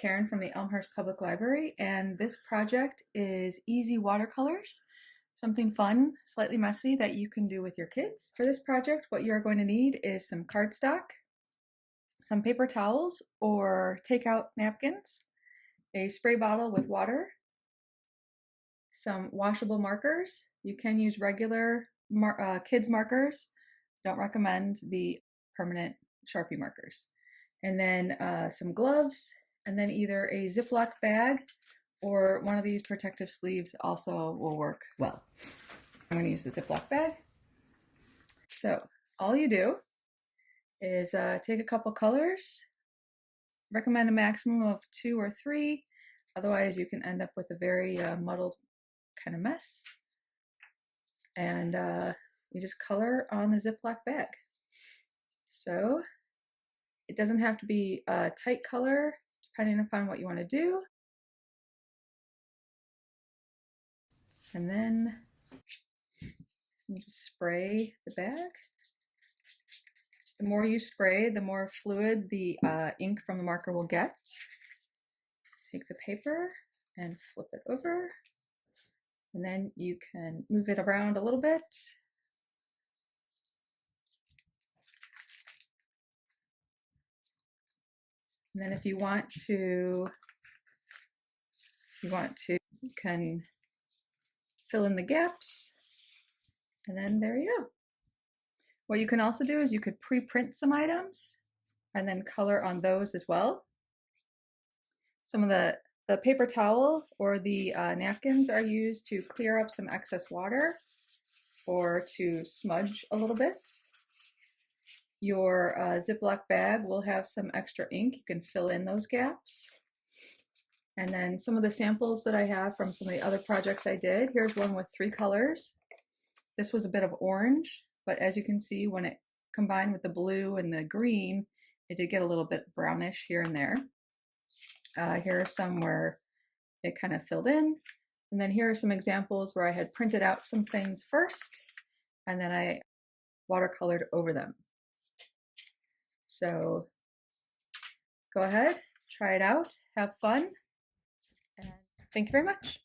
Karen from the Elmhurst Public Library, and this project is easy watercolors, something fun, slightly messy that you can do with your kids. For this project, what you are going to need is some cardstock, some paper towels or takeout napkins, a spray bottle with water, some washable markers. You can use regular kids markers. Don't recommend the permanent Sharpie markers. And then some gloves, and then either a Ziploc bag or one of these protective sleeves also will work well. I'm going to use the Ziploc bag. So all you do is take a couple colors. Recommend a maximum of 2 or 3. Otherwise you can end up with a very muddled kind of mess. And you just color on the Ziploc bag. So it doesn't have to be a tight color, depending upon what you want to do. And then you just spray the bag. The more you spray, the more fluid the ink from the marker will get. Take the paper and flip it over. And then you can move it around a little bit. And then if you want to, you can fill in the gaps, and then there you go. What you can also do is you could pre-print some items and then color on those as well. Some of the paper towel or the napkins are used to clear up some excess water or to smudge a little bit. Your Ziploc bag will have some extra ink. You can fill in those gaps. And then some of the samples that I have from some of the other projects I did. Here's one with 3 colors. This was a bit of orange, but as you can see, when it combined with the blue and the green, it did get a little bit brownish here and there. Here are some where it kind of filled in. And then here are some examples where I had printed out some things first, and then I watercolored over them. So go ahead, try it out, have fun, and thank you very much.